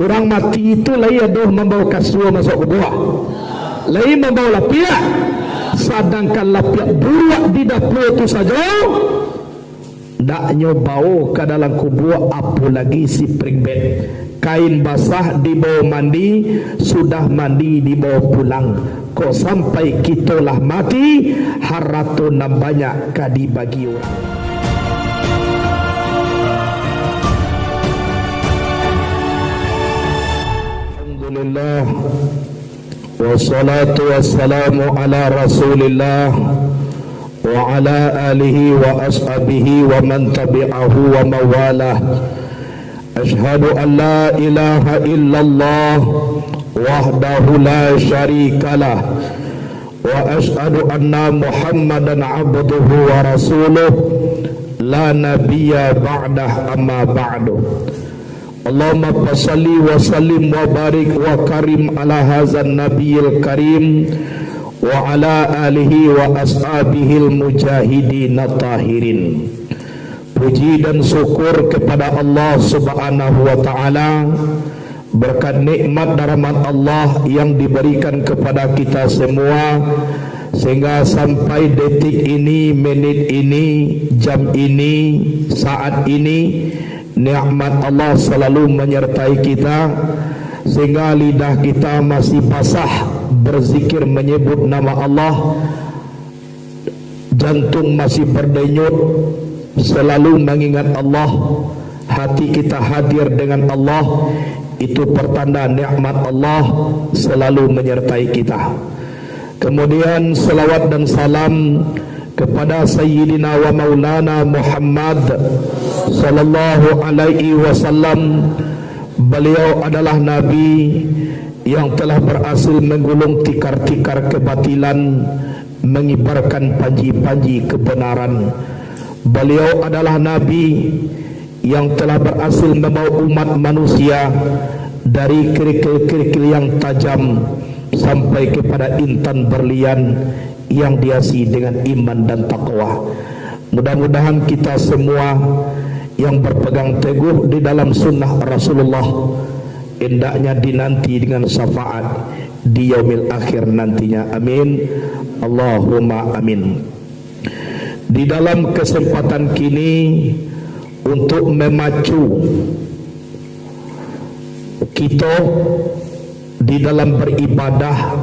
Orang mati itu lain aduh membawa kasua masuk kubur, lain membawa lapiak. Sedangkan lapiak buat di dapur itu saja daknya bau ke dalam kubur, apa lagi si pringbed. Kain basah dibawa mandi, sudah mandi dibawa pulang. Kok sampai kita lah mati, harato nam banyak kadi bagi orang. Alhamdulillah, wassalatu wassalamu ala rasulillah wa ala alihi wa ashabihi wa man tabi'ahu wa mawalah. Ashhadu an la ilaha illallah wahdahu la syarikalah wa ashhadu anna Muhammadan abduhu wa rasuluh la nabiyya ba'dah amma ba'du. Allahumma salli wa sallim wa barik wa karim ala hadzal nabiyil karim wa ala alihi wa ashabihil mujahidin tahirin. Puji dan syukur kepada Allah Subhanahu wa taala berkat nikmat dan rahmat Allah yang diberikan kepada kita semua sehingga sampai detik ini, menit ini, jam ini, saat ini nikmat Allah selalu menyertai kita sehingga lidah kita masih basah berzikir menyebut nama Allah, jantung masih berdenyut selalu mengingat Allah, hati kita hadir dengan Allah. Itu pertanda nikmat Allah selalu menyertai kita. Kemudian salawat dan salam kepada Sayyidina wa Maulana Muhammad sallallahu alaihi wasallam. Beliau adalah Nabi yang telah berhasil menggulung tikar-tikar kebatilan, mengibarkan panji-panji kebenaran. Beliau adalah Nabi yang telah berhasil membawa umat manusia dari kerikil-kerikil yang tajam sampai kepada intan berlian yang dihiasi dengan iman dan takwa. Mudah-mudahan kita semua yang berpegang teguh di dalam sunnah Rasulullah hendaknya dinanti dengan syafaat di yaumil akhir nantinya. Amin, Allahumma amin. Di dalam kesempatan kini untuk memacu kita di dalam beribadah,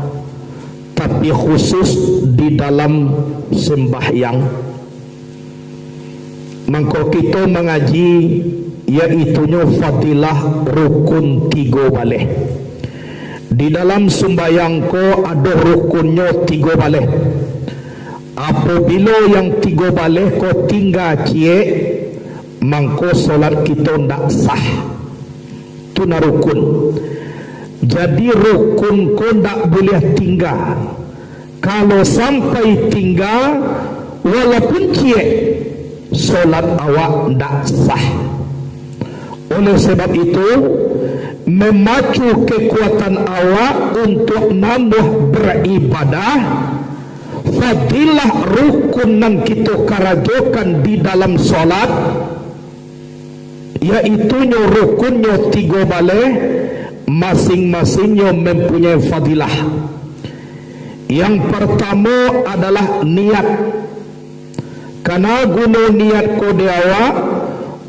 tapi khusus di dalam sembahyang, maka kita mengaji iaitunya fadilah rukun 3 baleh. Di dalam sembahyang ko ada rukunnya 3 baleh. Apabila yang 3 baleh ko tinggal cie, mangko solat kita ndak sah. Itu na rukun. Jadi rukun ko ndak boleh tinggal. Kalau sampai tinggal, walaupun cie, solat awak ndak sah. Oleh sebab itu, memacu kekuatan awak untuk nambah beribadah, fadilah rukun yang kita karajokan di dalam solat, iaitunya rukunnya 3 baleh, masing-masingnya mempunyai fadilah. Yang pertama adalah niat. Karena guna niat kode awak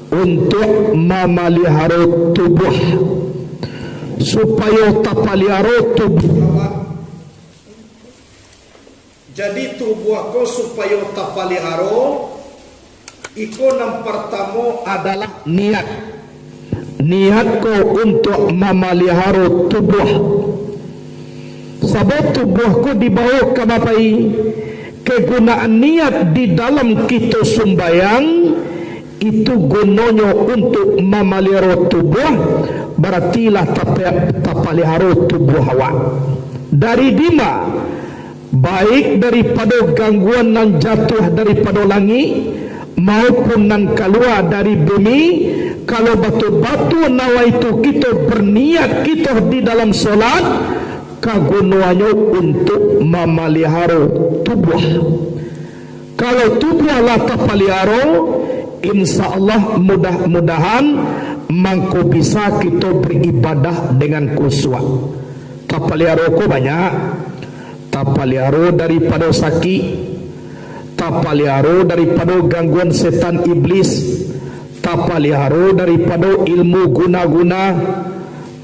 untuk memelihara tubuh, supaya tapalihara tubuh awak. Jadi tubuh aku supaya tapalihara, iko yang pertama adalah niat. Niat kau untuk memelihara tubuh. Sebab tubuhku dibawa ke bapai. Kegunaan niat di dalam kita sembahyang itu gunanya untuk memelihara tubuh, berartilah tapalihara tubuh awak. Dari dima, baik daripada gangguan yang jatuh daripada langit maupun yang keluar dari bumi. Kalau batu-batu nawa itu kita berniat kita di dalam solat, kagunaannya untuk memelihara tubuh. Kalau tubuh Allah terpelihara, insya Allah mudah-mudahan mangko bisa kita beribadah dengan khusyuk. Tapaliaro ko banyak, tapaliaro daripada sakit, tapaliaro daripada gangguan setan iblis, tapaliaro daripada ilmu guna-guna,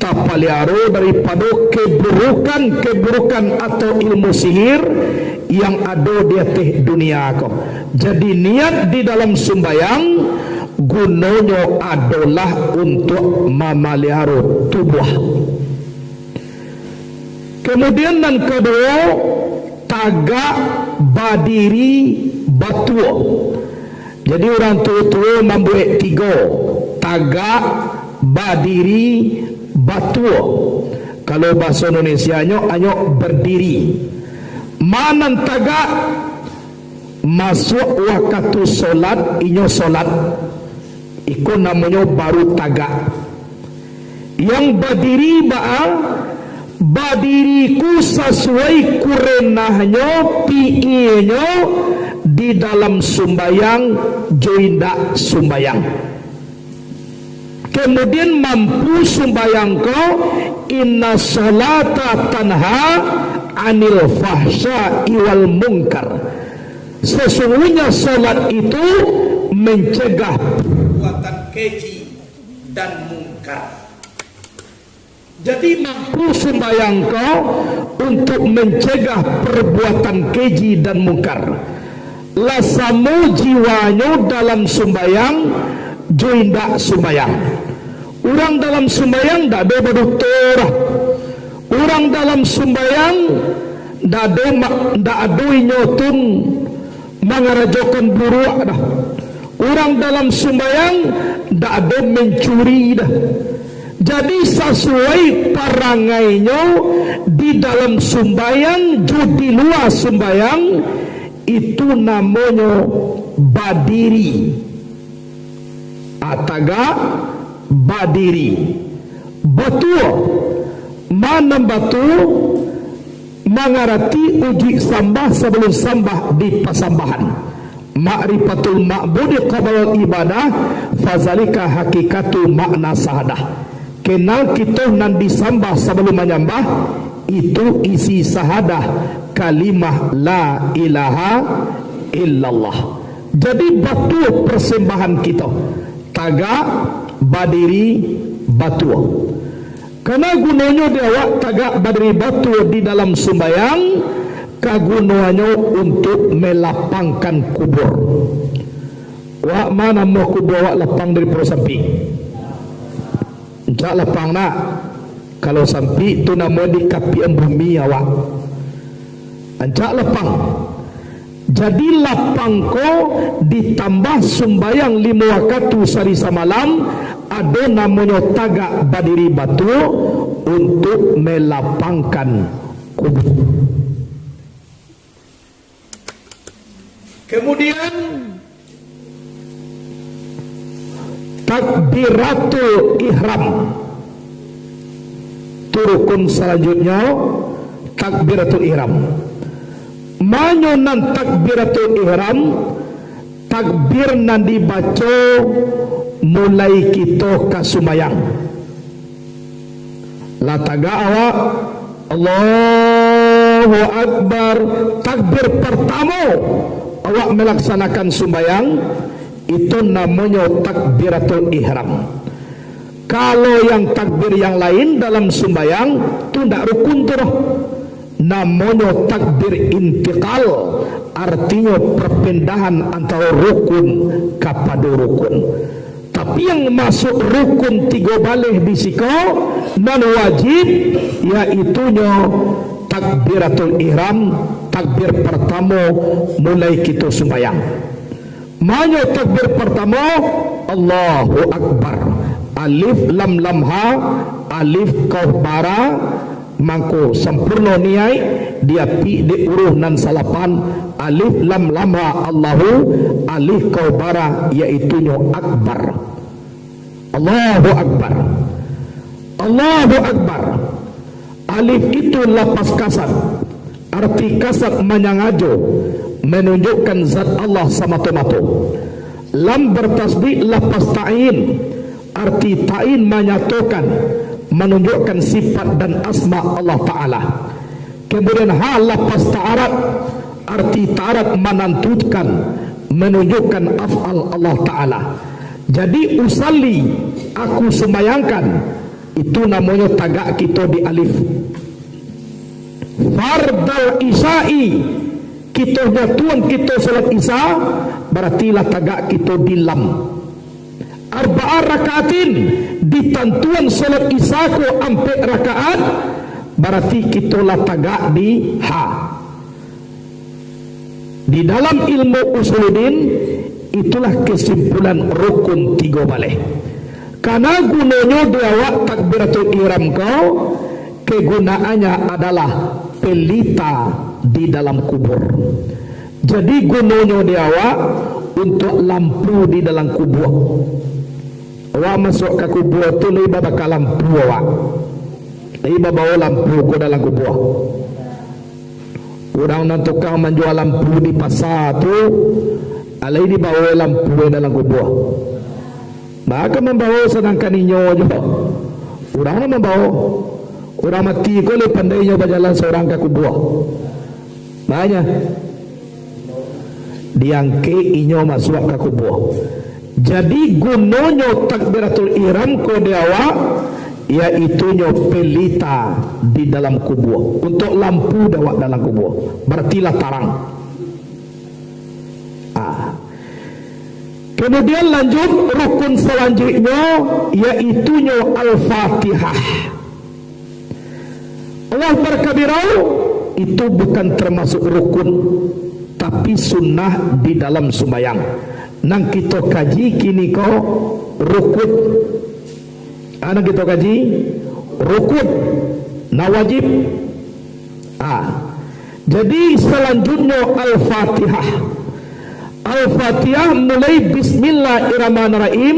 tapaliaro daripada keburukan-keburukan atau ilmu sihir yang ada di atas dunia ko. Jadi niat di dalam sembahyang gunanya adalah untuk memelihara tubuh. Kemudian yang kedua, tagak badiri batua. Jadi orang tua-tua membuat 3, tagak badiri batua. Kalau bahasa Indonesianya hanya berdiri. Mana tagak masuk waktu solat, inyo solat, itu namanya baru tagak. Yang berdiri badiriku sesuai kurenahnya pi'inya di dalam sumbayang joinda sumbayang. Kemudian mampu sumbayang kau, inna salata tanha anil fahsya wal munkar. Sesungguhnya salat itu mencegah perbuatan keji dan mungkar. Jadi mampu sembahyang kau untuk mencegah perbuatan keji dan mungkar. Lasamu jiwanya dalam sembahyang, joinda sembahyang. Orang dalam sembahyang tak ada berdoktor. Orang dalam sembahyang tak ada nyotun mengarajokan buruk dah. Orang dalam sembahyang tak ada mencuri dah. Jadi sesuai parangainya di dalam sembahyang, di luar sembahyang, itu namanya badiri. Ataga badiri. Betul. Mana betul? Mengerti uji sambah sebelum sambah di pasambahan. Ma'rifatul ma'budi qabla ibadah, fazalika hakikatu makna sahadah. Kenal kita nan disambah sebelum menyembah, itu isi sahadah kalimah la ilaha illallah. Jadi betul persembahan kita, tagak badiri batu. Karena gunanya dia awak tagak badiri batu di dalam sembahyang, kagunanya untuk melapangkan kubur. Wak mana mau kubur wak lapang dari prosampi? Encak lapang nak. Kalau sampi itu nama di kapian bumi awak. Encak lapang. Jadi lapang ko ditambah sembahyang 5 waktu sehari semalam, ada namanya tagak badiri batu untuk melapangkan kubur. Kemudian takbiratul ihram. Turukun selanjutnya takbiratul ihram. Manyonan takbiratul ihram, takbir nan dibaca mulai kita kasumayang. Lataga awak Allahu Akbar, takbir pertama awak melaksanakan sembahyang, itu namanya takbiratul ihram. Kalau yang takbir yang lain dalam sembahyang itu tidak rukun tu, namanya takbir intiqal, artinya perpindahan antara rukun kepada rukun. Tapi yang masuk rukun 3 balik di siko non wajib, yaitunya takbiratul ihram, takbir pertama mulai kita sembahyang. Mana takbir pertama? Allahu Akbar. Alif lam lam ha, alif kau bara, mangko sempurna niai dia pi di uruh nan salapan, alif lam lam ha Allahu, alif kau bara yaitunya akbar. Allahu Akbar. Allahu Akbar. Alif itu lapas kasar. Arti kasar menyangajo, menunjukkan zat Allah sama tomato. Lam bertasbih lapas ta'in, arti ta'in menyatukan, menunjukkan sifat dan asma Allah Ta'ala. Kemudian ha lafaz ta'arad, arti ta'arad menentukan, menunjukkan af'al Allah Ta'ala. Jadi usalli, aku sembayangkan, itu namanya tagak kita di alif. Fardal isya'i, kita nyatuan kita salat isya, berarti lah tagak kita di lam. Arba'ah rakaatin, ditentuan salat isya ko 4 rakaat, berarti kita lah tagak di ha. Di dalam ilmu usuluddin, itulah kesimpulan rukun 3 balik. Karena gunanya diawak takbiratul ihram kau, kegunaannya adalah pelita di dalam kubur. Jadi gunanya diawak untuk lampu di dalam kubur. Awak masuk ke kubur tu lebih bakal lampu awak. Lebih bawa lampu ke dalam kubur. Orang nak tukang menjual lampu di pasar tu, alai dibawa lampu di dalam kubur. Maka membawa sedangkan inyo juga. Orang nak membawa. Orang mati ko le pandainya berjalan seorang ke kubur. Banyak. Diangke inyo masuk ke kubur. Jadi gunanya takbiratul ihram ko diawak, iaitu nyo pelita di dalam kubur. Untuk lampu dawak dalam kubur. Berartilah tarang. Kemudian lanjut rukun selanjutnya, iaitu nyo Al-Fatihah. Allah berkabirau, itu bukan termasuk rukun, tapi sunnah di dalam sembahyang. Nang kita kaji kini ko rukun. Nang kita kaji rukun, na wajib. Jadi selanjutnya Al-Fatihah. Al-Fatihah mulai Bismillahirrahmanirrahim,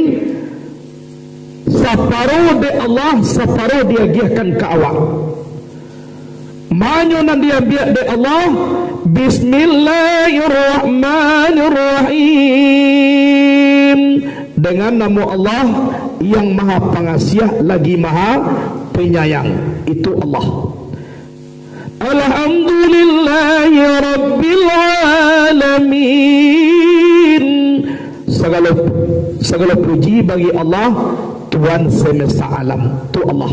separuh di Allah, separuh dia giahkan ke awak. Manyo nan dia biak de Allah, Bismillahirrahmanirrahim, dengan nama Allah yang maha pengasih lagi maha penyayang, itu Allah. Alhamdulillahi Rabbil Alamin, segala puji bagi Allah, Tuhan semesta alam, itu Allah.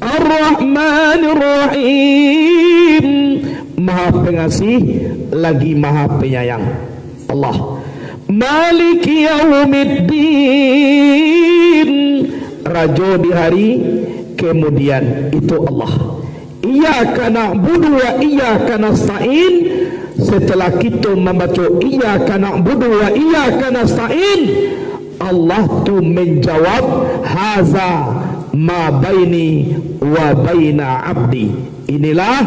Ar-Rahmanir-Rahim, maha pengasih lagi maha penyayang, Allah. Maliki Yaumiddin, raja di hari kemudian, itu Allah. Iyyaka na'budu wa iyyaka nasta'in, setelah kita membaca iyyaka na'budu wa iyyaka nasta'in, Allah tu menjawab haza ma baini wa baina abdi, inilah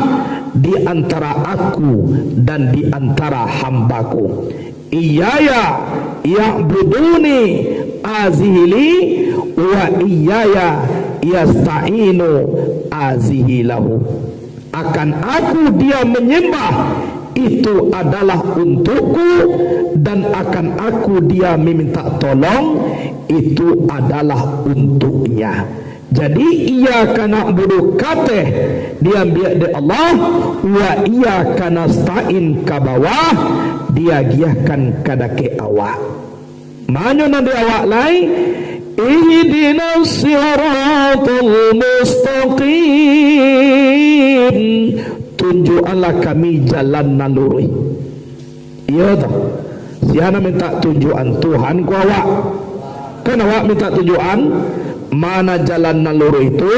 di antara aku dan di antara hambaku. Iyaya ya'buduni azhili wa iyaya yasta'inu azhilahu, akan aku dia menyembah, itu adalah untukku, dan akan aku dia meminta tolong, itu adalah untuknya. Jadi iyyaka na'budu kateh diambil dari Allah, wa iyyaka nasta'in ka bawah, dia giahkan kadake awak. Mana nanti awak lain? Ihdinas siratal mustaqim, tunjukkanlah kami jalan nan lurus. Iya toh. Siapa minta tunjukan Tuhan ku awak? Kan awak minta tunjukan mana jalan nan lurus itu?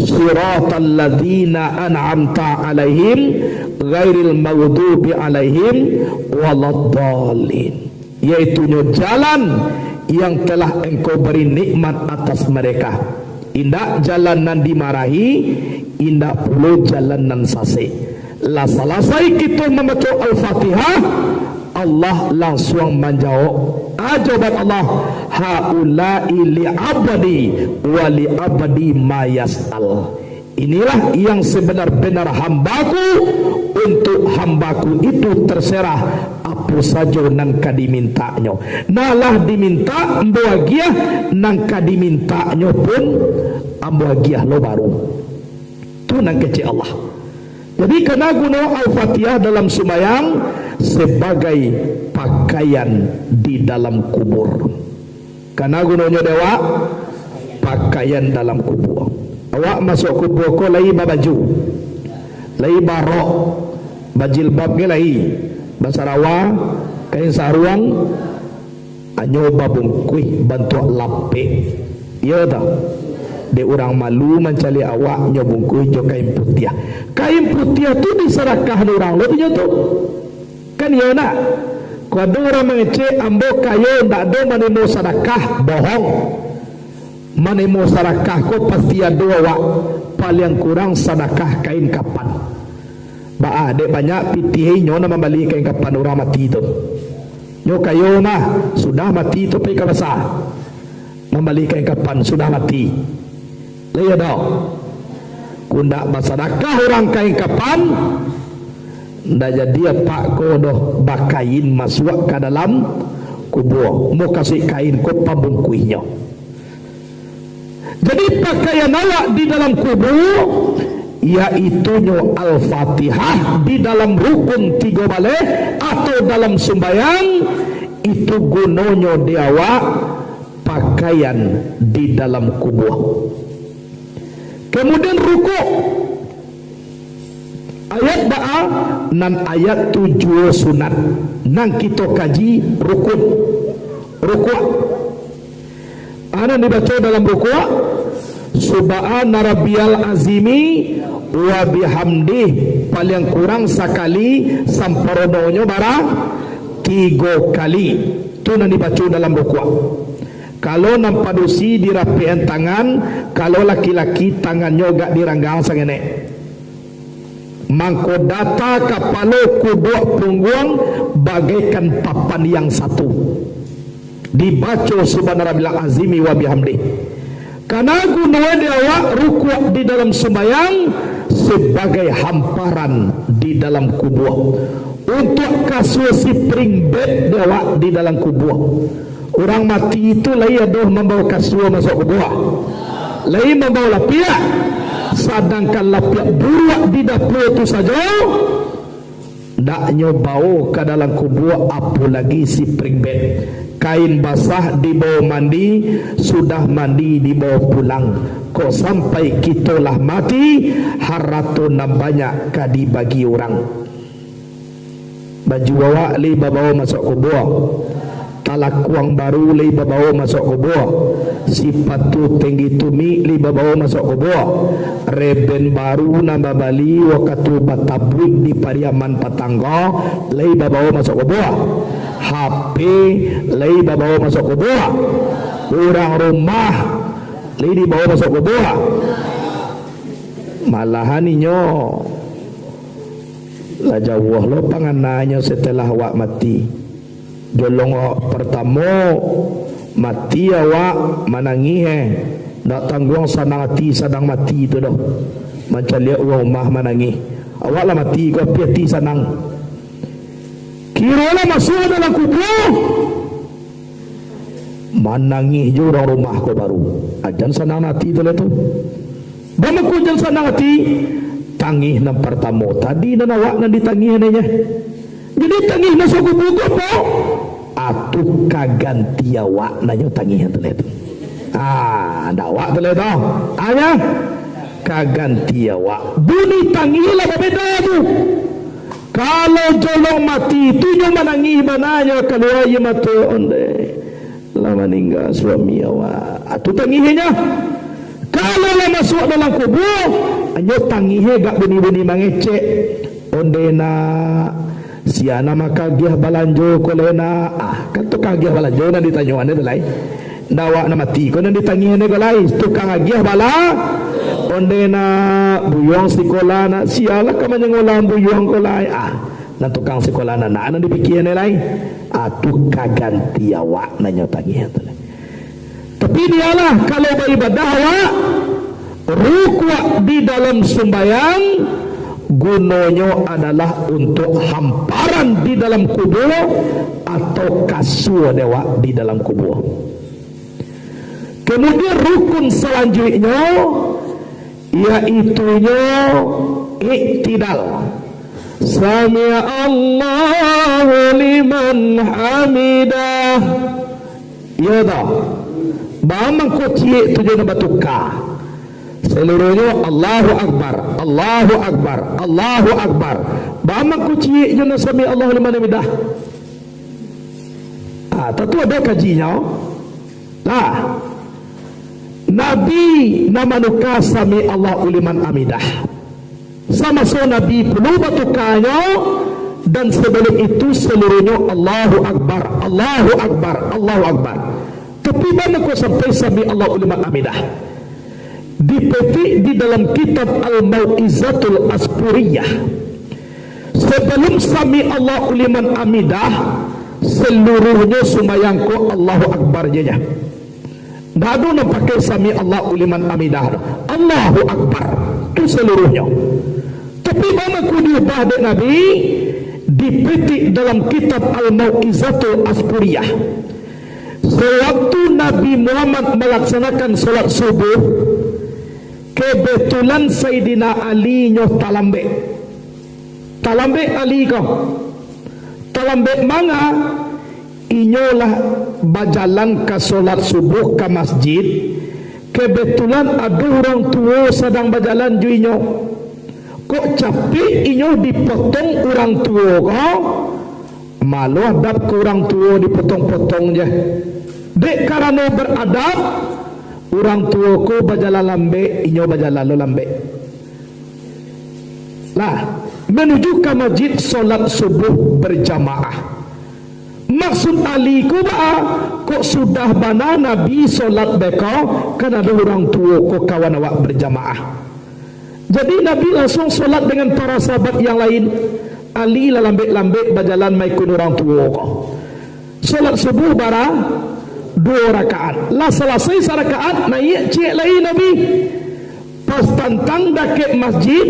Siratal ladzina an'amta alaihim ghairil maghdubi alaihim waladdallin, yaitu jalan yang telah engkau beri nikmat atas mereka. Indak jalan nan dimarahi, indak perlu jalan nan sase. Lah selesai kita membaca Al-Fatihah, Allah langsung menjawab. Jawaban Allah, haula'i li abadi wa li abadi ma yas'al. Inilah yang sebenar-benar hambaku, untuk hambaku itu terserah apa saja nang kadimintanyo. Nalah diminta amboagiah, nang kadimintanyo pun amboagiah lo baru. Tu nang kecil Allah. Jadi kena guna Al-Fatihah dalam sembahyang sebagai pakaian di dalam kubur. Kena gunanya dewa pakaian dalam kubur. Awak masuk kubur ko lai baju, lai barok, bajilbab ke lai, basarawa, kain saruang, anyo babungkui bantu lape. Iya tak? De orang malu mencari awak nyobungkui jo kain putih. Kain putih tu diserakah orang lo tu. Kan ya nak. Kalau orang mengecek ambo kayo ndak do manemo sedekah bohong. Manemo sedekah ko pasti ada awak paling kurang sedekah kain kapan. Ba ada banyak pitih nyo na membeli kain kapan orang mati tu. Nyo kayo mah sudah mati tu pi kabasa. Membeli kain kapan sudah mati. Lihat dah. Kundak bersedekah orang kain kapan. Ndak jadi apa ko doh bakain masuk ke dalam kubur. Mau kasih kain ko pabungkuinya. Jadi pakaian awak di dalam kubur yaitu nyo Al-Fatihah di dalam rukun 3 balik atau dalam sembahyang itu gunanya di awak pakaian di dalam kubur. Kemudian rukuk ayat ba'a nan ayat 7 sunat nang kita kaji rukun rukuk. Ana dibaca dalam rukuk subhana rabbiyal azimi wa bihamdih paling kurang sekali samperononyo barang 3 kali. Itu nang dibaca dalam rukuk. Kalau nampadusi dirapian tangan, kalau laki-laki tangannya gak diranggang sangene. Mangko data kapalo kuduk punggung bagaikan papan yang satu. Dibaca subhanarabbiyal azimi wa bihamdi. Karena gunanya dia awak rukuk di dalam sembahyang sebagai hamparan di dalam kubur. Untuk kasih spring bed dia awak di dalam kubur. Orang mati itu lai aduh membawa kasur masuk kubur. Lai membawa lapiak. Sedangkan lapiak burak di dapur itu saja ndaknya bau ke dalam kubur, apalagi spring bed. Kain basah dibawa mandi, sudah mandi dibawa pulang. Kok sampai kita lah mati, haratu na banyak kadi bagi orang. Baju awak li bawa masuk kubur. Talakuang baru li bawa masuk kubur. Sipatu tinggi tumi li bawa masuk kubur. Reben baru nambah bali waktu batabrik di pariaman patangga li bawa masuk kubur. HP li bawa masuk kubur. Orang rumah li dibawa masuk kubur. Malahan inyo lah jauh lo pangananya setelah awak mati. Jolong pertama mati awak menangis nak tanggung sanang hati sadang mati itu dah. Macam lihat orang rumah menangis. Awak lah mati kau piati sanang. Kira lah masuk dalam kubur. Menangis je orang rumah kau baru. Ajan sanang hati itu lah tu. Bamaku jan sanang hati. Tangih nan pertama. Tadi dan awak nan ditangih adanya. Jadi tangih masuk kubur kau apa? Atu kaganti awak nanyo tangih tu letu. Ndak awak tu letu. Anya kaganti awak. Bunyi tangih lah berbeda tu. Kalau jolong mati tu nyo menangih mananya kalau aye mati onde lah meninggal suami awak. Atu tangihnya. Kalau lah masuk dalam kubur, anyo tangihnya gak bunyi-bunyi mangecek. Onde na siana maka giah balanjo kolena kan tukang giah balanjo na ditanyoan ni dalai dawa na mati ko na ditangihan ni dalai tukang giah bala onde na buyong sekolah na siala ka man ngolang buyong kolai na tukang sekolah na dipikiran ni lai tu kaganti awak na nyo tangihan dalai. Tapi dialah kalau beribadah awak Rukuk di dalam sembahyang gunanya adalah untuk hamparan di dalam kubur atau kasur dewa di dalam kubur. Kemudian rukun selanjutnya iaitunya iktidal. Sami'a Allahu liman hamidah. Ya dah. Bamang kecil tu je nak bertukar. Seluruhnya Allahu Akbar, Allahu Akbar, Allahu Akbar. Bamang kecil je nak sami Allah liman hamidah. Tentu ada kajinya. Lah. Nabi nama nuka sami Allah liman hamidah. Sama so Nabi perlu bertukarnya, dan sebelum itu seluruhnya Allahu Akbar, Allahu Akbar, Allahu Akbar. Tapi mana kau sampai sami Allah liman hamidah? Dipetik di dalam kitab Al-Mau'izatul Aspuriyah. Sebelum sami Allah liman hamidah, seluruhnya sembahyangku Allahu Akbar je. Tak ada nak pakai sami Allah liman hamidah. Allahu Akbar itu seluruhnya. Tapi mana ku diubah dek Nabi, dipetik dalam kitab Al-Mau'izatul Aspuriyah. Sewaktu Nabi Muhammad melaksanakan solat subuh, kebetulan Sayyidina Ali nyoh talambek. Talambek Ali kau. Talambek manga inyolah berjalan ke solat subuh ke masjid. Kebetulan ada orang tua sedang berjalan juinyo. Kok capek inyo dipotong orang tua kau? Malu adab ke orang tua dipotong-potong je. Dek karena beradab, orang tua ku berjalan lambe, inyo berjalan lambe. Lah, menuju ke masjid solat subuh berjamaah. Maksud Ali ku kok sudah bana Nabi solat beko, kan ada orang tua ku kawan awak berjamaah. Jadi Nabi langsung solat dengan para sahabat yang lain. Ali lambe-lambe berjalan maikun orang tua ku. Solat subuh bara 2 rakaat. Lah selesai sarakaat naik cik lain Nabi. Pas tantang dakek masjid,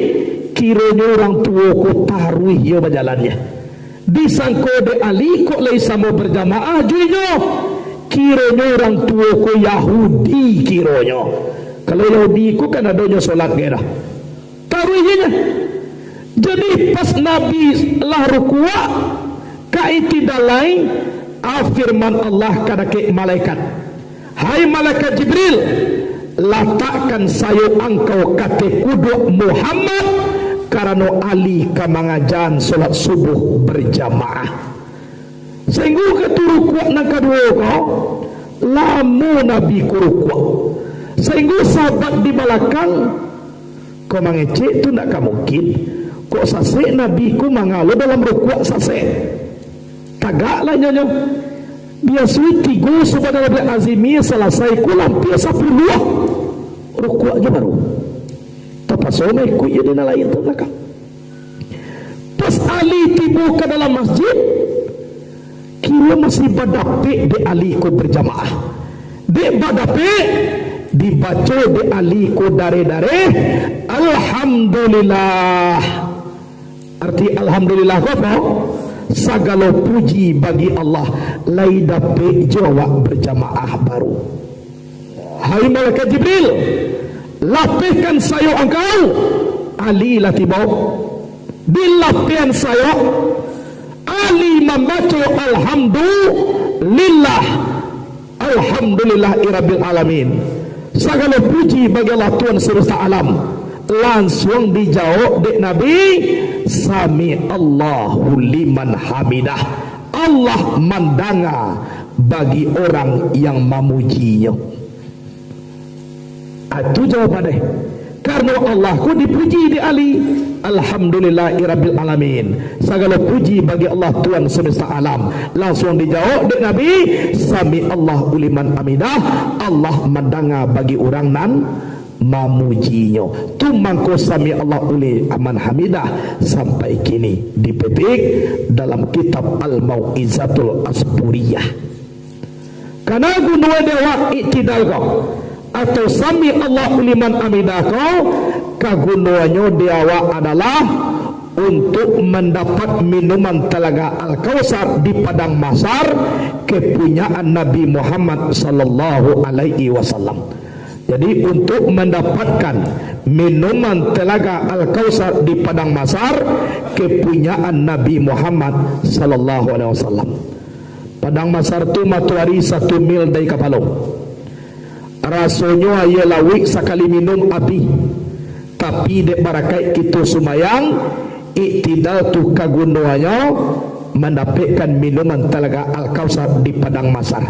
kiranya orang tua ku taruh yo berjalannya. Disangko de Ali kok lai sama berjamaah juinya. Kiranya orang tua ku Yahudi kiranya. Kalau Yahudi ku kan adanya solat dia dah. Taruhnya. Jadi pas Nabi lah rukuk, kaitidalai firman Allah kepada malaikat, hai malaikat Jibril, letakkan sayo engkau kata kudu Muhammad karena Ali ka mangajan solat subuh berjamaah. Sehingga keturukuk nak kedua kau lamu Nabi kurukuk. Sehingga sahabat di belakang kau mengecek tu nak mungkin. Kok sasek Nabi ku mangalo dalam rukuk sasek. Tagak lah nyonya. Biasa tiga subhanallah bil azimi selesai ku lampir 10 rukuk aja baru. Tapasona ikut dia dina lain tu belakang. Pas Ali tiba ke dalam masjid, kira masih badapik di Ali ku berjamaah. Di badapik dibaca di Ali ku dare-dare alhamdulillah. Arti alhamdulillah apa? Segala puji bagi Allah. Lai dapat jawab berjamaah baru. Hai malaikat Jibril, lapihkan saya engkau. Ali lah tiba. Dilapihkan saya, Ali membaca alhamdulillah. Alhamdulillahirabbil alamin. Segala puji bagi Allah Tuhan semesta alam. Langsung dijawab dek Nabi, sami Allahu liman hamidah. Allah mandanga bagi orang yang memujinya. Itu jawabannya. Karena Allah ku dipuji di Ali. Alhamdulillahirabbil alamin. Segala puji bagi Allah Tuhan semesta alam. Langsung dijawab dek Nabi, sami Allahu liman hamidah. Allah mandanga bagi orang nan memujinya. Tu mangko sami Allah uli aman hamidah sampai kini dipetik dalam kitab Al-Mau'izatul Aspuriyah. Karena gunua dewa iktidal kau atau sami Allahu liman hamidah, kagunaannya diawa adalah untuk mendapat minuman telaga Al-Kautsar di padang mahsyar, kepunyaan Nabi Muhammad sallallahu alaihi wasallam. Jadi untuk mendapatkan minuman telaga Al-Kautsar di padang mahsyar, kepunyaan Nabi Muhammad sallallahu alaihi wasallam. Padang mahsyar tu matuari 1 mil dari Kapalong. Rasanya ia lawik sekali minum api. Tapi dek barakai kita sumayang, iktidal tu kagunaannya mendapatkan minuman telaga Al-Kautsar di padang mahsyar.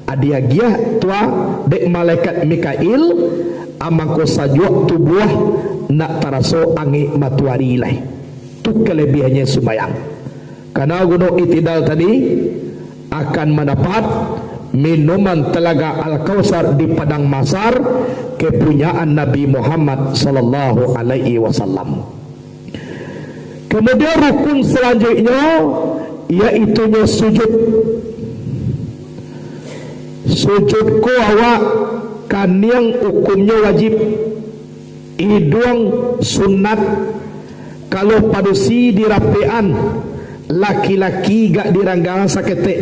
Adia giah tua dek malaikat Mikail amangko sajuk tubuh nak taraso angi matuari ilai. Tu kelebihannya sumayang. Karena guna iktidal tadi akan mendapat minuman telaga Al-Kautsar di padang mahsyar, kepunyaan Nabi Muhammad sallallahu alaihi wasallam. Kemudian rukun selanjutnya iaitu sujud. Sujud ko awak kan yang hukumnya wajib, hidung sunat. Kalau padusi dirapean, laki-laki gak diranggang saketek,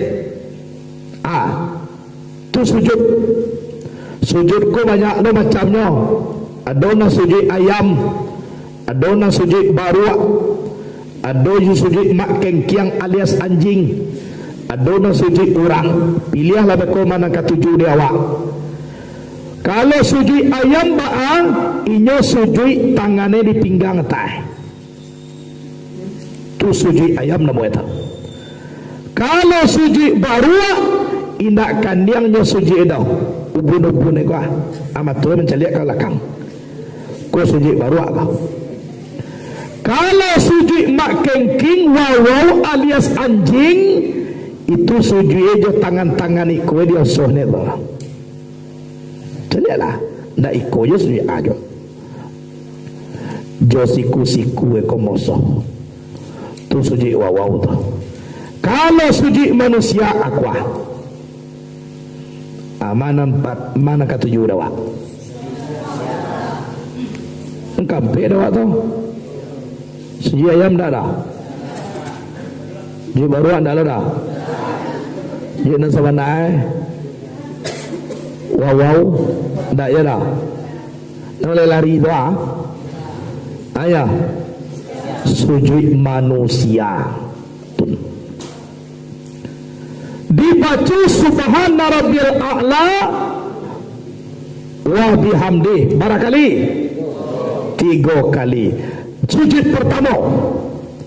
tu sujud. Sujud ko banyak no macamnya. Ada na sujud ayam, ada na sujud baruak, ada sujud mak kengkiang alias anjing, ada na sujud orang. Pilihlah beko mana ketujuh dia awak. Kalau sujud ayam baang, inyo sujud tangannya di pinggang atas. Tu sujud ayam nama eta. Kalau sujud baruak, indak kandiangnya sujud dah. Ubun-ubun ni kau amat tu mencaliak ke belakang. Kau sujud baruak kau. Kalau sujud mak kengking wawau alias anjing, itu sujud je tangan-tangan ikut dia soh ni tu. Celiaklah, ndak ikut je sujud aja. Jo siku-siku ekomoso. Tu sujud wawau tu. Kalau sujud manusia aqua. Mana ketujuh dah wak? Engkampe dah wak tu. Sujud ayam dah dah. Sujud baruan dah dah. Sujud nasa bandai. Wow, dah ya dah. Nak boleh lari tu ah. Ayah. Sujud manusia. Dibaca subhana rabbil a'la wa bihamdi barakali 3 kali. Sujud pertama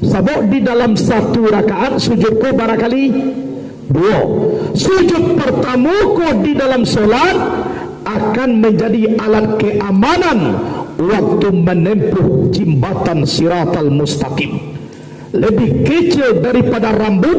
sebab di dalam satu rakaat sujud ko barakali 2. Sujud pertama ko di dalam solat akan menjadi alat keamanan waktu menempuh jembatan siratal mustaqim. Lebih kecil daripada rambut,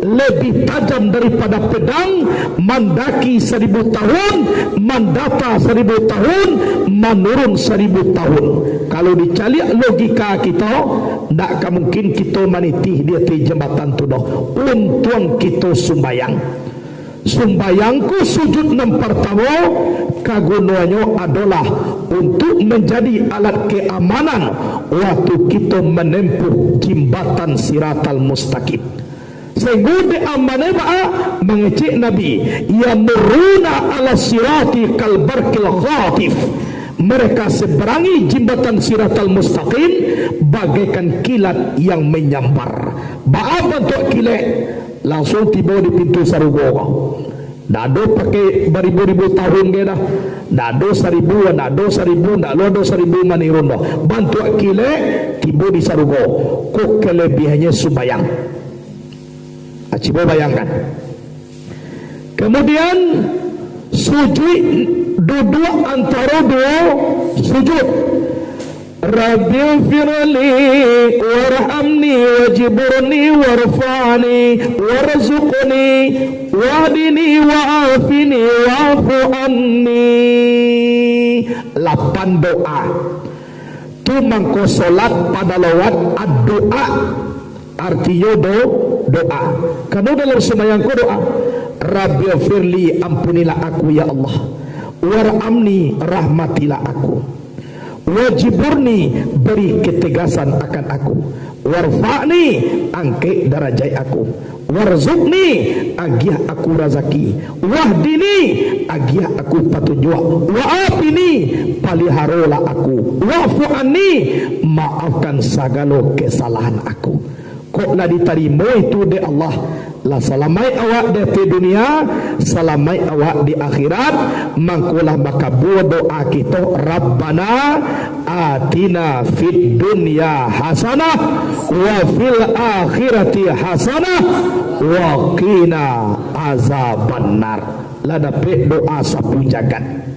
lebih tajam daripada pedang, mendaki 1000 tahun, mendata 1000 tahun, menurun 1000 tahun. Kalau dicaliak logika kita, tak mungkin kita manitih dia di jembatan tu dah. Untung kita sumbayang. Sumbayangku sujud yang pertama kagunaannya adalah untuk menjadi alat keamanan waktu kita menempuh jembatan siratal mustaqim. Sehingga diamanai ba'a mengecek Nabi yamuruna ala sirati kalbarkil khatif. Mereka seberangi jembatan siratal mustaqim bagaikan kilat yang menyambar. Ba'a bentuk kilat langsung tiba di pintu sarugo kau. Dado pakai beribu-ribu tahun ke dah. Dado 1000, dado 1000, dado 1000 manirun dah. Bantu kile tiba di sarugo. Kok kelebihannya sumbayang. Coba bayangkan. Kemudian sujud duduk antara dua sujud. Rabbi firli warhamni wajburni warfa'ni warzuqni wahdini wa'afini wa'fu anni. 8 doa. Tu mangko solat pada lawat ad-doa. Artinya doa. Karena dalam sembahyangku doa, Rabbi firli, ampunilah aku ya Allah. warhamni, rahmatilah aku, wajiburni, beri ketegasan akan aku, warfa'ni, angkat darajat aku, warzuqni, agiah aku razaki, wahdini, agiah aku petunjuk, wa'afini, paliharolah aku, wa'fu'ani, maafkan segala kesalahan aku. Kok lah diterima itu de Allah, lah salamai awak di dunia, salamai awak di akhirat. Mangkulah baka buat doa kita, Rabbana atina fid dunya hasanah wa fil akhirati hasanah wa qina azabannar. Lah dapat doa sapu jagat.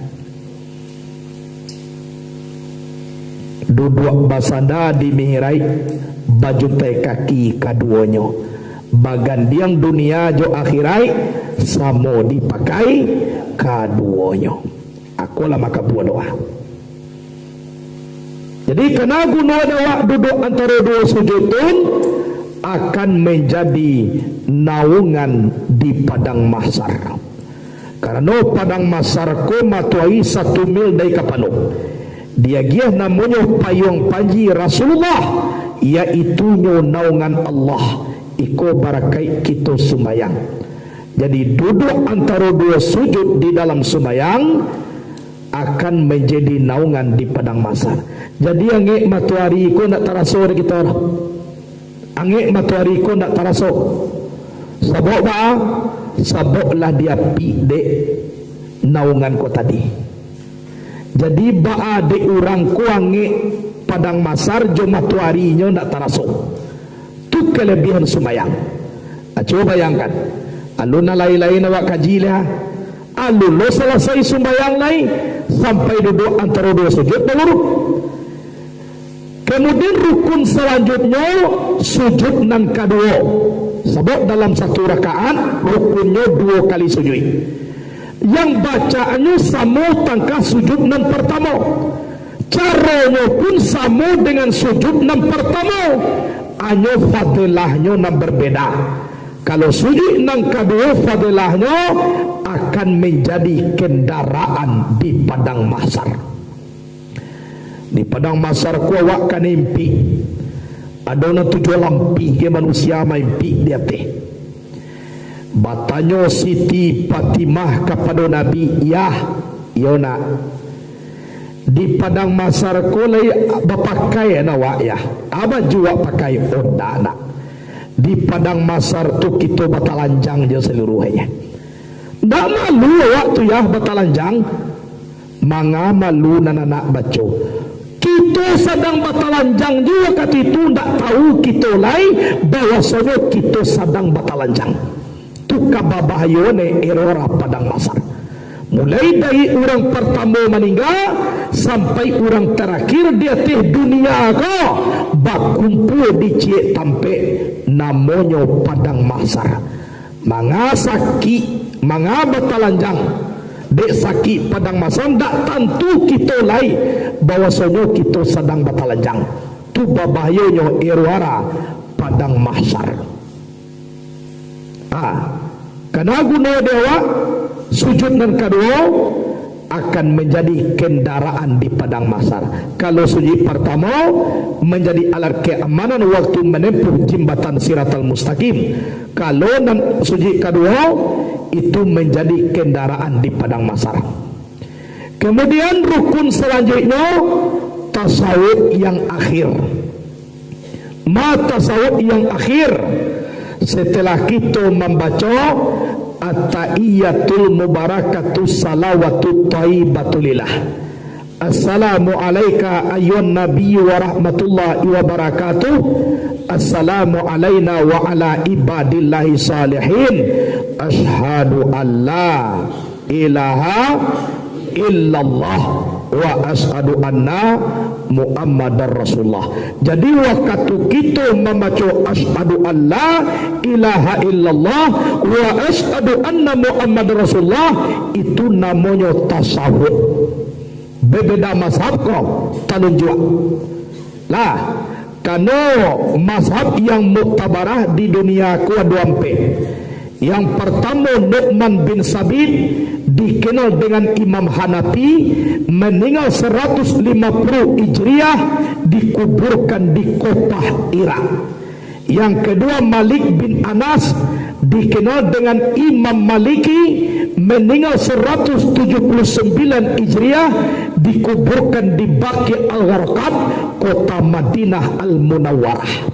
Duduk basanda di mihirai, baju teh kaki kaduanya, bagandiang dunia jo akhirai samo dipakai kaduanya. Akulah maka buat doa. Jadi kena guna doa duduk antara dua sujudun akan menjadi naungan di padang mahsyar. Karena padang mahsyar ko matuai 1 mil dari kapano. Dia giah namanya payung panji Rasulullah, iaitu naungan Allah. Iko barakai kita sumayang. Jadi duduk antara dua sujud di dalam sumayang akan menjadi naungan di padang mahsyar. Jadi angek matuari ko nak taraso kita. Angek matuari ko nak taraso. Sabok ba? Saboklah dia pi de naungan ko tadi. Jadi ba de urang ko angek padang mahsyar jo matuarinya nak taraso. Tu kelebihan sumayang. Coba bayangkan. Alun lain-lain awak kaji lah. Alun lo selesai sembahyang lain sampai duduk antara dua sujud baru. Kemudian rukun selanjutnya sujud nang kedua. Sebab dalam satu rakaat rukunnya 2 kali sujud. Yang bacaannya sama tangkah sujud nang pertama. Caranya pun sama dengan sujud nang pertama. Hanya fadilahnya nang berbeda. Kalau sujud nang kedua fadilahnya akan menjadi kendaraan di padang mahsyar. Di padang mahsyar ku awak kan impi. Ada na tujuh lampi ke manusia mimpi dia teh. Batanya Siti Fatimah kepada Nabi, "Ya, Yona. Di padang mahsyar ku lai bapakai awak ya. Aba juga pakai onda nak. Di padang mahsyar tu kita batalanjang je seluruhnya. Tak malu waktu ya batalanjang. Manga malu anak baca. Kita sedang batalanjang juga kat itu tak tahu kita lain bahwasanya kita sedang batalanjang. Tu kababahaya ne erora padang mahsyar. Mulai dari orang pertama meninggal sampai orang terakhir dia teh dunia ko bakumpul di cie tampe namanya padang mahsyar. Manga sakit, manga batalanjang, dek sakit padang mahsyar tak tentu kita lain bahwasanya kita sedang batalanjang. Tu babahayanya irwara padang mahsyar. Karena guna dewa sujud dan kedua akan menjadi kendaraan di padang mahsyar. Kalau sujud pertama menjadi alat keamanan waktu menempuh jembatan Siratal Mustaqim. Kalau sujud kedua itu menjadi kendaraan di padang mahsyar. Kemudian rukun selanjutnya tasawuf yang akhir. Tasawuf yang akhir setelah kita membaca at-tahiyyatul mubarakatus salawatut thayyibatulillah. Assalamu alayka ayyuhan nabiyyu wa rahmatullahi wa barakatuh. Assalamu alayna wa ala ibadillahi salihin. Ashhadu an la ilaha illallah wa ashhadu anna Muhammadar Rasulullah. Jadi waktu kita membaca asyhadu an la ilaha illallah wa asyhadu anna Muhammadar Rasulullah itu namanya tasawuf. Berbeda mazhab kau tanunjuk. Lah, karena mazhab yang muktabarah di dunia ku ada empat. Yang pertama Nu'man bin Sabit dikenal dengan Imam Hanafi, meninggal 150 Hijriah, dikuburkan di kota Irak. Yang kedua Malik bin Anas, dikenal dengan Imam Maliki, meninggal 179 Hijriah, dikuburkan di Baqi Al-Gharqad, kota Madinah Al-Munawwarah.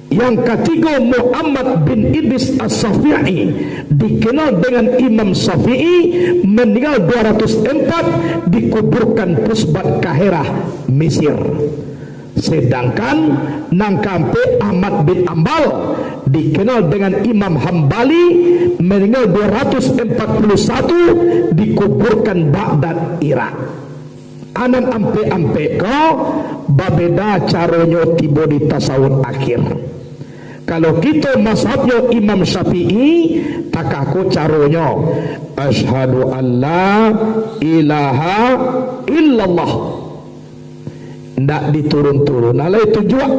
Yang ketiga Muhammad bin Idris As-Syafi'i, dikenal dengan Imam Syafi'i, meninggal 204, dikuburkan Pusbat Kahirah, Mesir. Sedangkan nangkampe Ahmad bin Ambal, dikenal dengan Imam Hambali, meninggal 241, dikuburkan Baghdad, Irak. Anan ampe-ampe kau babeda caronyo tibo di tasawuf akhir. Kalau kita mazhabnya Imam Syafi'i, tak aku caronyo asyhadu an la ilaha illallah. Ndak diturun-turun alai tujuan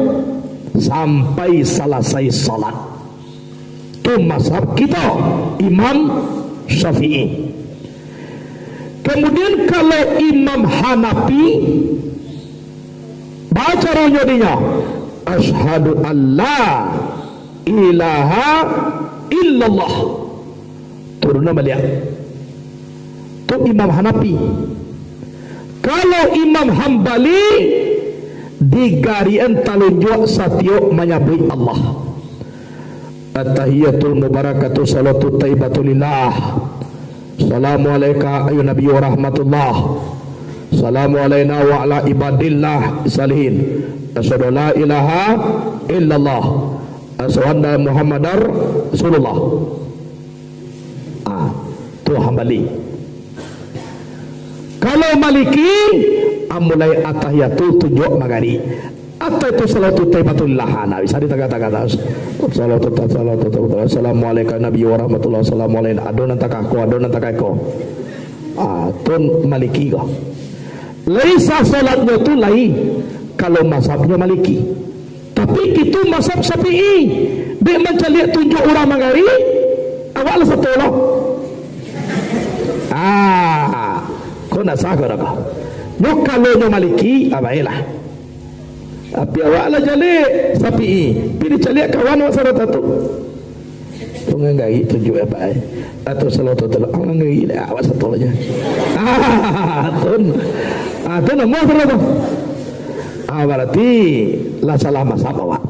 sampai selesai salat. Itu mazhab kita Imam Syafi'i. Kemudian kalau Imam Hanafi, baca rohnya dia asyhadu an la ilaha illallah, turunnya balik. Itu Imam Hanafi. Kalau Imam Hambali, digarian talunjuk satyo menyebut Allah. At-tahiyatul mubarakatuh salatu taibatulillah. Assalamualaikum ayuhan nabi wa rahmatullah. Assalamu alayna wa ala ibadillah salihin. Asyhadu la ilaha illallah. Asyhadu anna Muhammadar Rasulullah. Tu Hambali. Kalau Maliki, mulai atahiyatul tujuh magari. Atau itu salatu taibatulillah. Nah, bisa ditagak-tagak. Salatu assalamualaikum nabi wa rahmatullah. Assalamualaikum adon takako. Tun Maliki ko. Laisa salatnya tu lain kalau mazhabnya Maliki. Tapi itu mazhab Syafi'i. Dia mencari tunjuk orang magari, awal satu loh. Kau nak sah kau dah. Yo kalau nya Maliki, abailah. Tapi awak lah jalik Syafi'i, pilih calik kawan awak sarat tu. Tungan gari tunjuk apa? Atau salatu telah orang gari lah awak satu aja. Tun nama sarat tu. Berarti lah salah mazhab awak.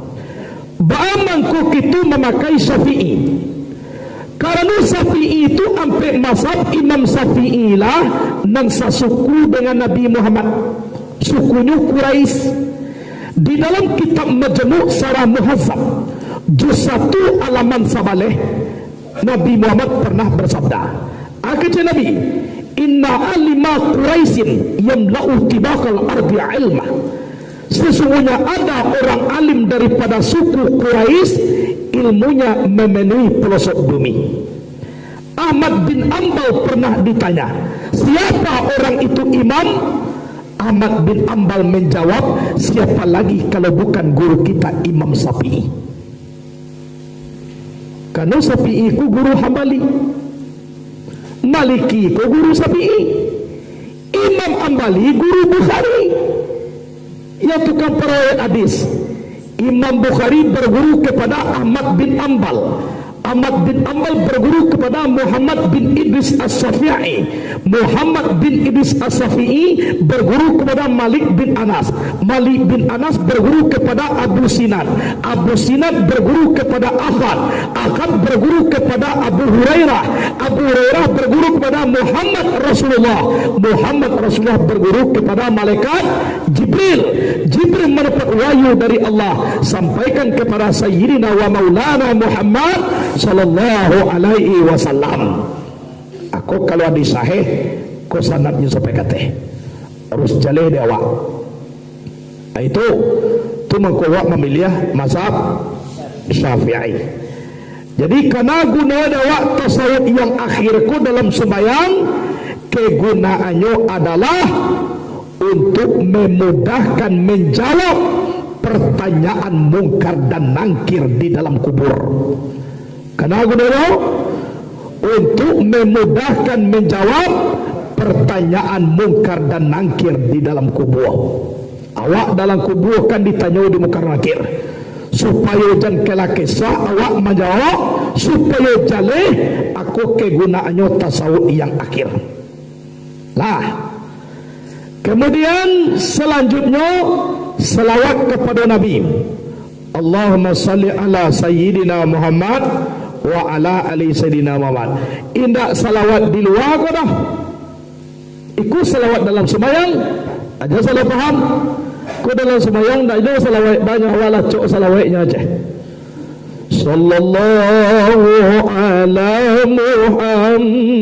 Ba'amangku kita memakai Syafi'i. Karena Syafi'i itu sampai mazhab Imam Syafi'i lah nang sasuku dengan Nabi Muhammad, sukunya Quraisy. Di dalam kitab Majmu' Sarah Muhazzab juz 1 halaman 11, Nabi Muhammad pernah bersabda, kata Nabi, inna alima Quraisyin yamla'u tibaqal ardi ilma. Sesungguhnya ada orang alim daripada suku Quraisy, ilmunya memenuhi pelosok bumi. Ahmad bin Ambal pernah ditanya, siapa orang itu imam? Ahmad bin Ambal menjawab, siapa lagi kalau bukan guru kita Imam Syafi'i. Karena Syafi'i ku guru Hambali, Maliki ku guru Syafi'i, Imam Ambali guru Bukhari, yang tukang perawat hadis. Imam Bukhari berguru kepada Ahmad bin Ambal, Ahmad bin Ambal berguru kepada Muhammad bin Idris As-Syafi'i, Muhammad bin Idris As-Syafi'i berguru kepada Malik bin Anas, Malik bin Anas berguru kepada Abu Sinan, Abu Sinan berguru kepada Ahmad, Ahmad berguru kepada Abu Hurairah, Abu Hurairah berguru kepada Muhammad Rasulullah, Muhammad Rasulullah berguru kepada malaikat Jibril, Jibril mendapat wahyu dari Allah, sampaikan kepada Sayyidina wa Maulana Muhammad sallallahu alaihi wasallam. Aku kalau ada sahih, kau sanadnya sampai kata harus jalih dia awak. Itu tu mengkuat memilih mazhab Syafi'i. Jadi karena guna awak tasawuf yang akhirku dalam sembahyang, kegunaannya adalah untuk memudahkan menjawab pertanyaan mungkar dan nangkir di dalam kubur. Karena untuk memudahkan menjawab pertanyaan mungkar dan nakir di dalam kubur. Awak dalam kubur kan ditanya di mungkar nakir, supaya jangan kelakesa awak menjawab, supaya jaleh aku kegunaannya tasawuf yang akhir lah. Kemudian selanjutnya selawat kepada Nabi. Allahumma salli ala sayyidina Muhammad wa ala ali sayyidina Muhammad. Indak salawat di luar kau dah. Ikut salawat dalam sembahyang aja salah faham. Kau dalam sembahyang dah ada salawat banyak, wala cok salawatnya aja. Sallallahu ala Muhammad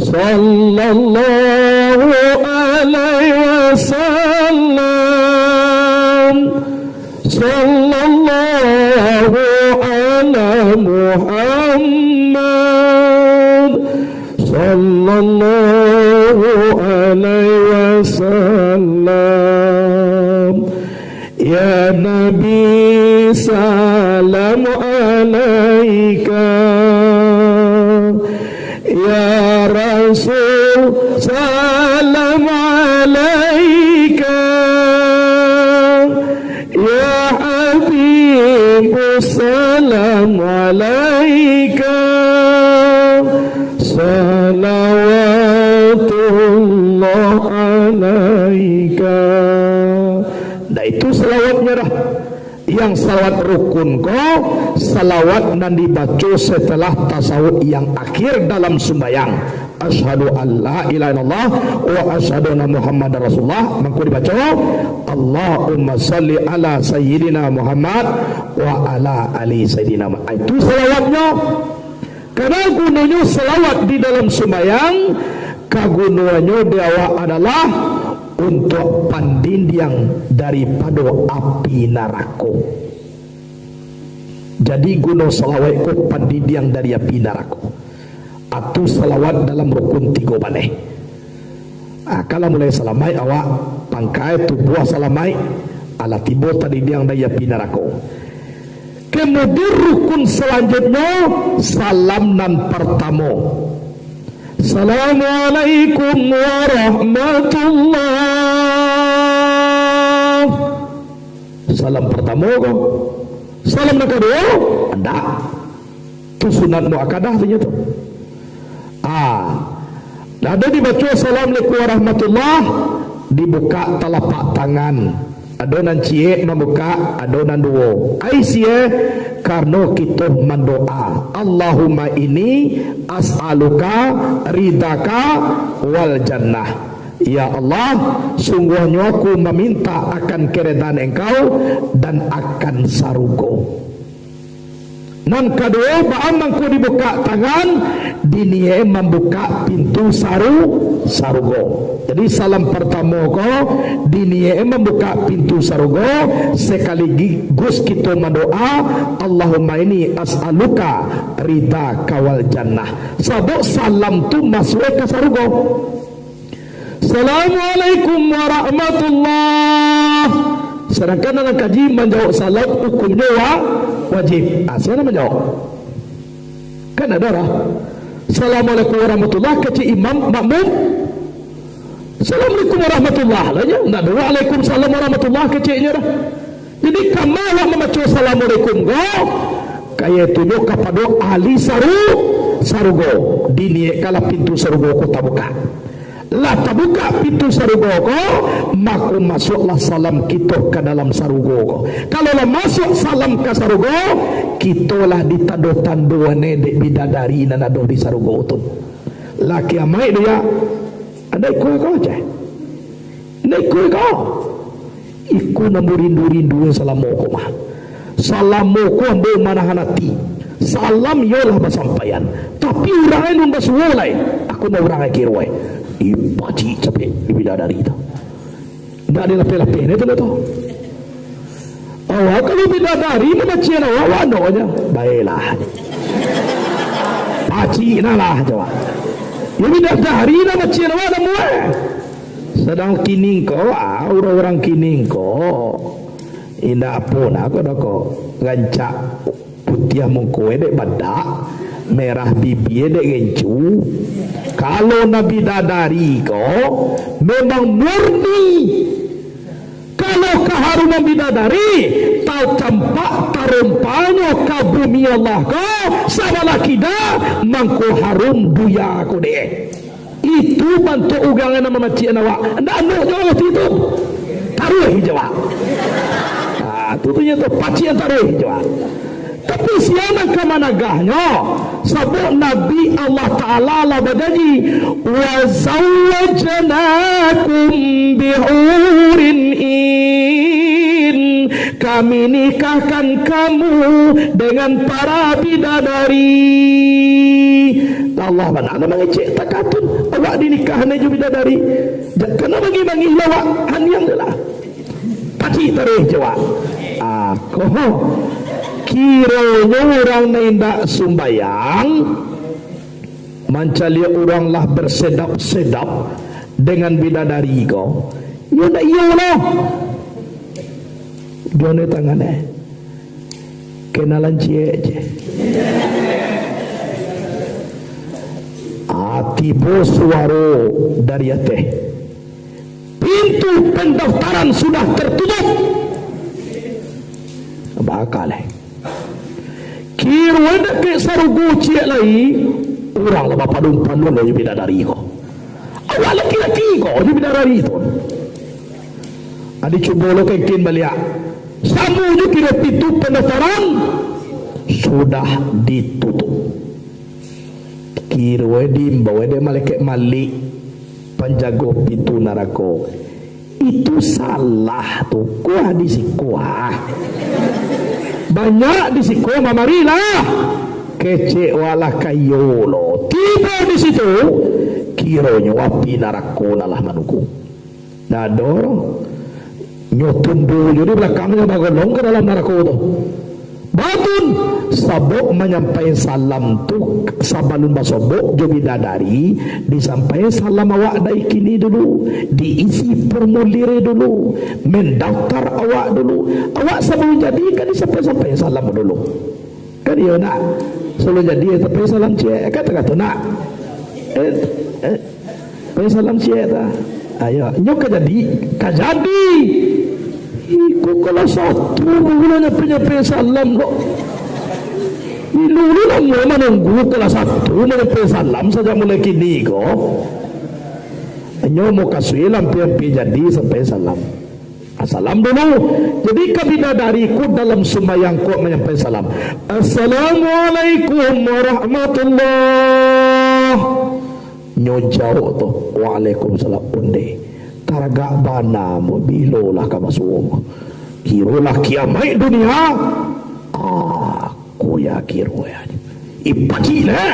sallallahu alaihi wasallam sallallahu ala Muhammad sallallahu alaihi wasallam. Ya Nabi salam alaika, ya Rasul salam alaika, ya Habib salam alaika, salawatullah alaika. Nah itu selawatnya dah. Yang salawat rukun kau, salawat nan dibaca setelah tasawuf yang akhir dalam sembahyang. Asyhadu an la ilaha illallah wa asyhadu anna Muhammadar Rasulullah. Mangko dibaca Allahumma salli ala sayyidina Muhammad wa ala ali sayyidina Muhammad. Itu salawatnya. Karena gunanya salawat di dalam sembahyang, kagunaannya dia adalah untuk pandindiang daripada api neraka. Jadi guna salawat ku pandindiang dari api neraka. Atau salawat dalam rukun 3 baleh. Kalau mulai salamai awak pangkai tu buah salamai ala tiba tadi diang dari api neraka. Kemudian rukun selanjutnya salam nan pertama. Assalamualaikum warahmatullah. Salam pertama kok. Salam yang kedua enggak. Itu sunat muakkadah ternyata. Ada dibaca assalamualaikum warahmatullah, dibuka telapak tangan. Adonan cie membuka adonan dua. Aisyah karena kita mendoa Allahumma ini as'aluka ridaka wal jannah. Ya Allah, sungguhnya aku meminta akan keredaan engkau dan akan sarugo. Nan kedua baamangku dibuka tangan, dinie membuka pintu sarugo. Jadi salam pertama ko dinie membuka pintu sarugo, sekaligus kita mendoa Allahumma ini as'aluka ridha kawal jannah. Sebab salam tu masuk ke sarugo. Assalamualaikum warahmatullah. Sedangkan dalam kaji menjawab salam hukumnya wajib. Siapa menjawab? Kan ada lah. Assalamualaikum warahmatullah kecil imam makmum. Assalamualaikum warahmatullah lah ya. Tak ada waalaikumsalam warahmatullah kecilnya dah. Jadi kamu lah membaca assalamualaikum go kaya tunjuk kepada ahli sarugo. Dini kalau pintu sarugo ko tabuka. Lah terbuka pintu sarugo ko, maka masuklah salam kita ke dalam sarugo ko. Kalau lah masuk salam ke sarugo, kita lah ditado-tando nedek bidadari dan ada di sarugo tu. Laki amai dia, ada ikut kau aja. Ada ikut kau. Ikut namu rindu-rindu salam ko mah. Salam ko ambil mana hanati. Salam yolah bersampaian. Tapi orang lain bersuara lain. Aku mau orang kirwai. Ibaji capek di bidadari itu. Tak ada lapis-lapis ni tu. Awak kalau bidadari membaca awak wadahnya. Baiklah. Paci nalah jawab. Ya bidadari nak baca awak dah muat. Sedang kini kau, orang-orang kini kau. Indah pun aku dah kau gancak putih mongko dek badak, merah bibir dek gencu. Kalau Nabi Bidadari kau memang murni. Kalau keharuman bidadari tau campak tarumpanya ke bumi Allah kau sama laki dah mangko harum duya aku deh. Itu bantu ugangan nama macam awak. Ndak anu jawab itu. Taruh jawab. Tutunya tu pacian taruh jawab. Tapi siapa ke managahnya? Sebab Nabi Allah Ta'ala lah berjanji wa zawwajnakum bihurin in, kami nikahkan kamu dengan para bidadari. Allah mana nama ngecek takatun awak dinikahkan aja bidadari. Kena bagi-bagi lawak hanyang lah. Pasti taruh jawab. Koh kiranya orang nendak sumbayang mancalia orang lah bersedap-sedap dengan bidadari kau. Ya nak iya lah. Dua ni tangannya kenalan cie je. Tiba suara dari atas. Pintu pendaftaran sudah tertutup. Bakal kira ada ke sarugu cie lagi orang lah bapa dumpan lo je bidadari ko. Awak laki-laki ko je bidadari itu. Adi cuba lo kekin balik. Samu je kira pintu pendaftaran sudah ditutup. Kira dimbawa dia malaikat malik penjaga pintu neraka. Itu salah tu. Kuah di sikuah. Banyak di siku mamarilah kecek wala kayo lo tiba di situ kiranya wapi narakona lah manuku nado nyotun dulu di belakangnya bagolong ke dalam narako tu batun sabok menyampaikan salam tu sabalun basobok jo bidadari disampaikan salam awak dari kini dulu diisi formulir dulu mendaftar awak dulu awak sebelum jadi kan disampaikan salam dulu kan ya nak sebelum jadi tapi salam cik kata-kata nak salam cik tak ayo nyok jadi kajadi iku kalau satu mulanya penyampaian salam kok dulu lah mau menunggu kelas satu menyampaikan salam saja mulai kini kok hanya mau kasih lampi-lampi jadi sampai salam salam dulu jadi kabidadariku dalam sembahyang kok menyampaikan salam Assalamualaikum warahmatullah nyojau tu waalaikumsalam unde taragak bana mo bilolah ka masuo kirolah kiamai dunia kuya kiro ya ipati le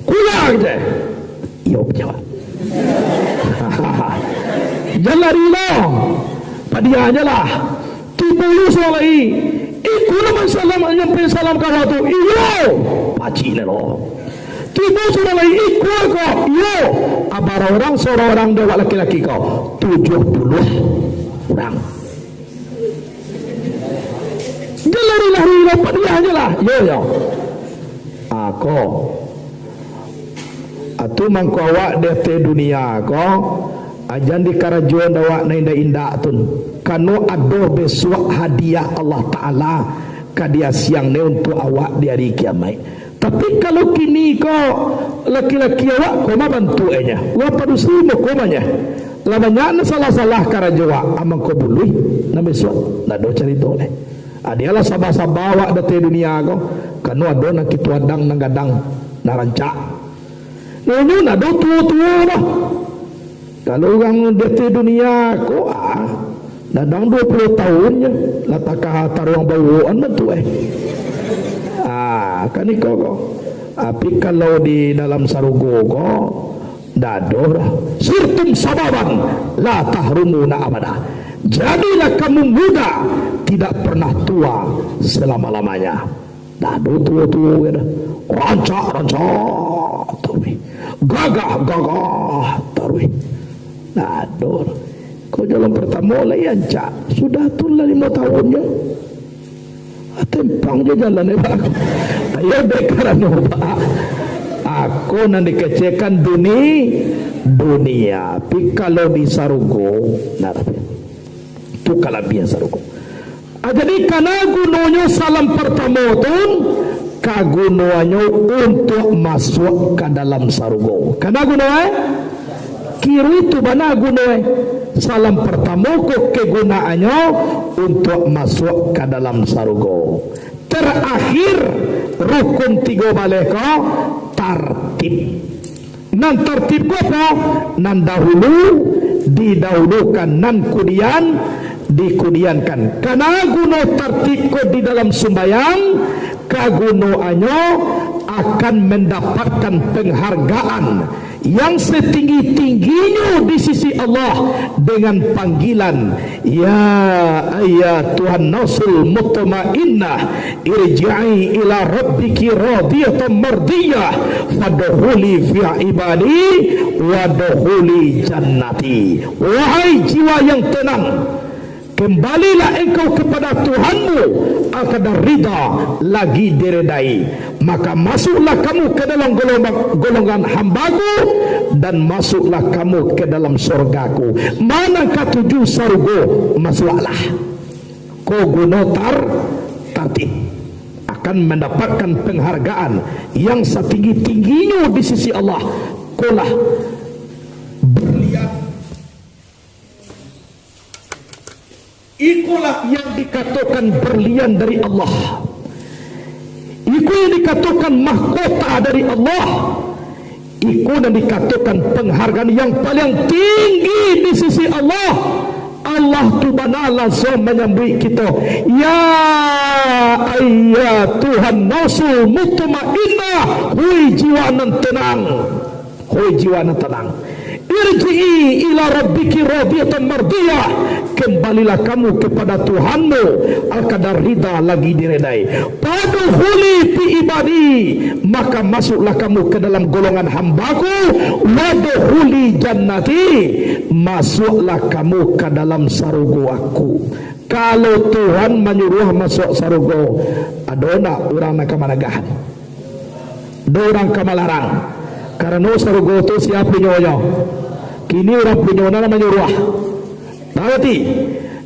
kuya je iyo jawab jalari lo padia aja lah tibulu solai iku naman salam nyampe salam ka tu iyo paci le lo tiba sudah lagi ikut kau yo abar orang seorang orang dewa laki-laki kau 70 orang dia lari-lari dapat dia aja lah yo aku atu mangko awak dete dunia kau ajan di karajuan dawak na indah-indah tun kanu ado besok hadiah Allah Ta'ala kadia siang ni untuk awak di hari kiamat. Tapi kalau kini kau laki-laki awak kau mah bantu enya. Wa padusi mo kau manya. Lamanya salah-salah karajawa amang kau bului na besok na do cari tole. Adialah sabah-sabah awak date dunia kau kanu ado na kitu adang nang gadang na rancak. Nunu na do tua-tua lah. Kalau orang date dunia kau dadang 20 tahunnya latakah taruang bawaan betul kan iko ko. Tapi kalau di dalam sarugo ko dador sirtum sababan la tahrumuna abada. Jadilah kamu muda tidak pernah tua selama-lamanya. Dado tua-tua gitu. Rancak taruh. Gagah taruh. Dador. Kau jalan pertama lah ya cak sudah tulah 5 tahunnya. Tempang je jalan Pak. Ayo bekarano Pak. Aku nanti kecekan dunia. Tapi kalau di sarugo, itu kalabian sarugo. Jadi karena gunanya salam pertama tu, kagunanya untuk masuk ke dalam sarugo. Karena gunanya kiri itu mana gunanya salam pertama kok kegunaannya untuk masuk ke dalam sarugo. Terakhir rukun 3 baleka tartib. Nan tartib apa? Nan dahulu didahulukan, nan kemudian dikudiankan. Karena guna tartib ko di dalam sembahyang, kagunaannya akan mendapatkan penghargaan yang setinggi-tingginya di sisi Allah dengan panggilan ya Tuhan nafsul mutmainnah irji'i ila rabbiki radiyatan mardiyah fadkhuli fi ibadi wadkhuli jannati. Wahai jiwa yang tenang, kembalilah engkau kepada Tuhanmu akan rida lagi diredai, maka masuklah kamu ke dalam golongan hambaku dan masuklah kamu ke dalam surgaku. Manakah tujuh surga? Masuklah. Kau guna tartib akan mendapatkan penghargaan yang setinggi-tingginya di sisi Allah. Kaulah berlian. Ikulah yang dikatakan berlian dari Allah. Iku yang dikatakan mahkota dari Allah. Iku yang dikatakan penghargaan yang paling tinggi di sisi Allah. Allah tu mana langsung menyambut kita. Ya Tuhan nafsul mutmainnah, hui jiwa nan tenang, hui jiwa nan tenang. Irji'i ila rabbiki radiyatan mardiyah, kembalilah kamu kepada Tuhanmu al-qadar rida lagi diredai. Padkhuli fi ibadi, maka masuklah kamu ke dalam golongan hambaku. Wadkhuli jannati, masuklah kamu ke dalam sarugo aku. Kalau Tuhan menyuruh masuk sarugo, adona orang nak kemanagahan, ada orang kemalarang. Karena sarugo itu siapa punya? Kini orang punya nama menyuruh. Berarti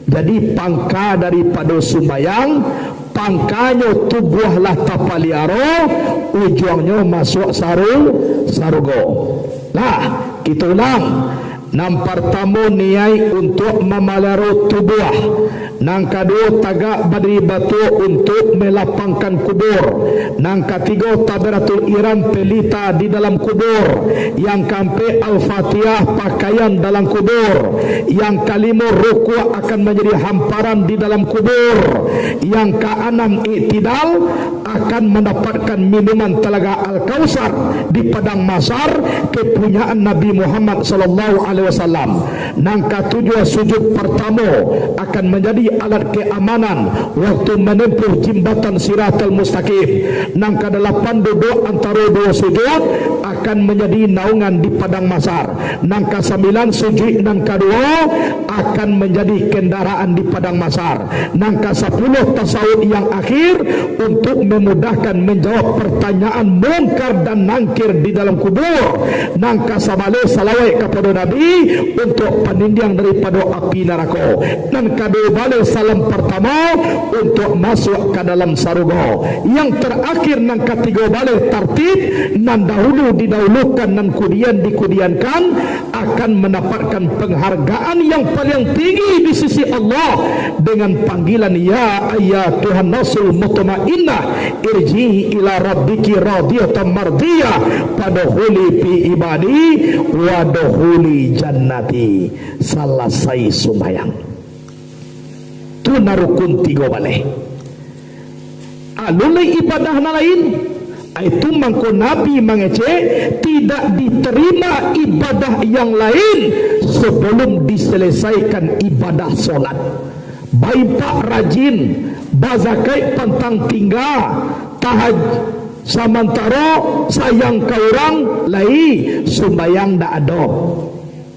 jadi pangka daripada sumbayang, pangkanya tubuhlah tapaliaro, ujungnya masuk sarugo. Lah, kita ulang. Nang pertama niai untuk memelihara tubuh, nang kedua tagak berdiri batu untuk melapangkan kubur, nang ketiga tabaratul iram pelita di dalam kubur, yang keempat al-fatihah pakaian dalam kubur, yang kelima rukuk akan menjadi hamparan di dalam kubur, yang keenam iktidal akan mendapatkan minuman telaga Al-Kausar di padang mahsyar kepunyaan Nabi Muhammad sallallahu alaihi wasallam. Nang ketujuh sujud pertama akan menjadi alat keamanan waktu menempuh jembatan Siratal Mustaqim. Nang kedelapan duduk antara dua sujud akan menjadi naungan di padang mahsyar. Nang kesembilan sujud nang kedua akan menjadi kendaraan di padang mahsyar. Nang ke-10 tasawuf yang akhir untuk memudahkan menjawab pertanyaan mungkar dan nangkir di dalam kubur. Nang ke-11 salawat kepada Nabi untuk penindian daripada api neraka. Dan kedua salam pertama untuk masuk ke dalam saruga. Yang terakhir nang ketiga balik tartib, nan dahulu didahulukan dan kemudian dikudiankan, akan mendapatkan penghargaan yang paling tinggi di sisi Allah dengan panggilan ya Tuhan nafsul mutmainnah irji'i ila rabbiki radiyatan mardiyah fadkhuli fi ibadi wadkhuli jannati. Selesai sembahyang tu narukun 3 balai. Alulai ibadah lain itu mangko Nabi mengece tidak diterima ibadah yang lain sebelum diselesaikan ibadah solat. Baik pak rajin bazakai pantang tinggal tahaj samantara sayang ke orang lain sembayang dak ada,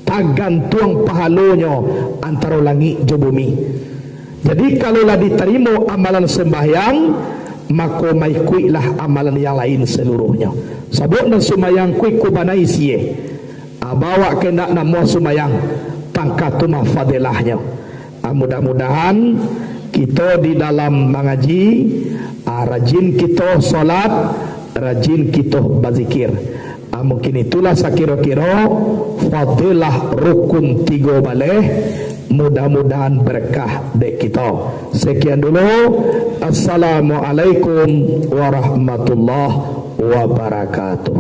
tagantung pahalonya antara langit dan bumi. Jadi kalaulah diterima amalan sembahyang, maka maikuilah amalan yang lain seluruhnya. Sabut dan sembahyang kui kubanai siye. Bawa kena nama sembahyang pangkat tu fadilahnya. Mudah-mudahan kita di dalam mengaji rajin kita solat, rajin kita berzikir. Mungkin itulah sekira-kira fadilah rukun 3 baleh. Mudah-mudahan berkah dek kita. Sekian dulu. Assalamualaikum warahmatullahi wabarakatuh.